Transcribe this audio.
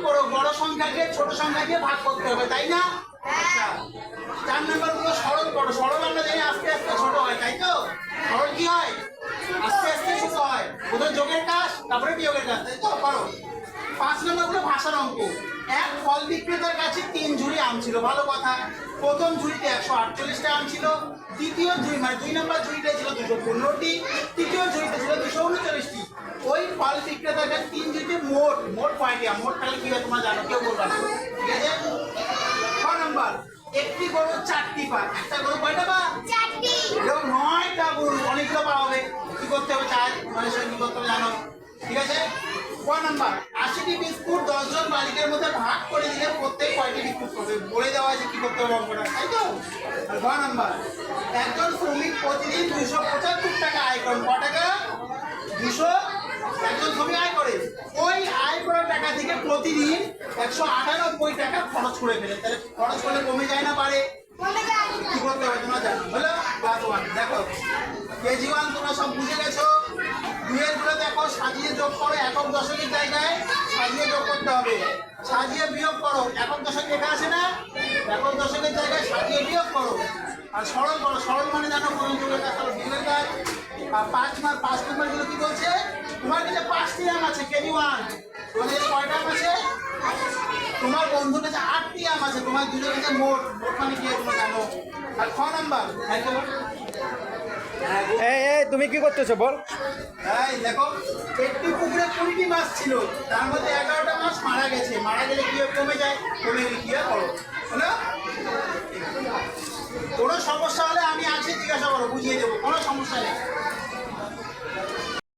করো, বড় সংখ্যাকে ছোট সংখ্যাকে ভাগ করতে হবে, তাই না? আচ্ছা, 4 নম্বর গুলো সরল করো। সরল আমরা জানি আস্তে আস্তে ছোট হয়, তাই তো? সরল কি হয়? আস্তে আস্তে ছোট হয়। প্রথমে যোগের কাজ, তারপরে বিয়োগের কাজ, তাই তো? করো। 5 নম্বর গুলো ভাষার অঙ্ক। এক ফল বিক্রেতার কাছে 3 ঝুড়ি আম ছিল, ভালো কথা। প্রথম ঝুড়িতে 148টা আম ছিল, দ্বিতীয় ঝুড়ি মানে 2 নম্বর ঝুড়িতে ছিল 215টি, তৃতীয় ঝুড়িতে ছিল 239টি। ওই ফল বিক্রেতার কাছে 3 ঝুড়িতে মোট কয়টি আম? মোট তাহলে কি হয় তোমরা জানো, কেউ বলবা না, ঠিক আছে? 6 নম্বর, একটি গরু 4টি পা। একটা গরু কয়টা পা? 4টি। এরকম 9টা গরু, অনেকগুলো পা হবে। কি করতে হবে? 4 মানে কি করতে হবে জানো, ঠিক আছে? 6 নম্বর, 80টি বিস্কুট 10 জন মালিকের মধ্যে ভাগ করে দিলে প্রত্যেক কয়টি বিস্কুট করবে? বলে দেওয়া আছে কি করতে হবে অঙ্কটা, তাই তো? আর 6 নম্বর, একজন শ্রমিক প্রতিদিন 275 টাকা আয় করেন। কত টাকা? 200। একজন শ্রমিক আয় করে, ওই আয় করা টাকা থেকে প্রতিদিন 198 টাকা খরচ করে ফেলে। তাহলে খরচ করলে কমে যায় না বাড়ে? কি করতে হবে তোমরা জানো, হলো? ক্লাস 1 দেখো, কেজি 1 তোমরা সব বুঝে গেছো। 2 এর গুলো দেখো, সাজিয়ে যোগ করো, একক দশকের জায়গায় সাজিয়ে যোগ করতে হবে। সাজিয়ে বিয়োগ করো, একক দশক লেখা আছে না? একক দশকের জায়গায় সাজিয়ে বিয়োগ করো। আর সরল করো। সরল মানে জানো কোন যোগের কাজ করো, বিয়োগের কাজ। আর 5 নম্বর গুলো কি বলছে? তোমার কাছে 5টি আম আছে, কেজি 1। তোমার কাছে কয়টা আম আছে? তোমার বন্ধুর কাছে 8টি আম আছে, তোমার দুজনের কাছে মোট মানে কি তোমরা জানো। আর 6 নাম্বার, তুমি কি করতেছো বল? এই দেখো, একটি পুকুরে 20টি মাছ ছিল, তার মধ্যে 11টা মাছ মারা গেছে। মারা গেলে কি কমে যায়? কমে গেলে কি করো, হলো? কোনো সমস্যা হলে আমি আছি, জিজ্ঞাসা করো, বুঝিয়ে দেবো, কোনো সমস্যা নেই।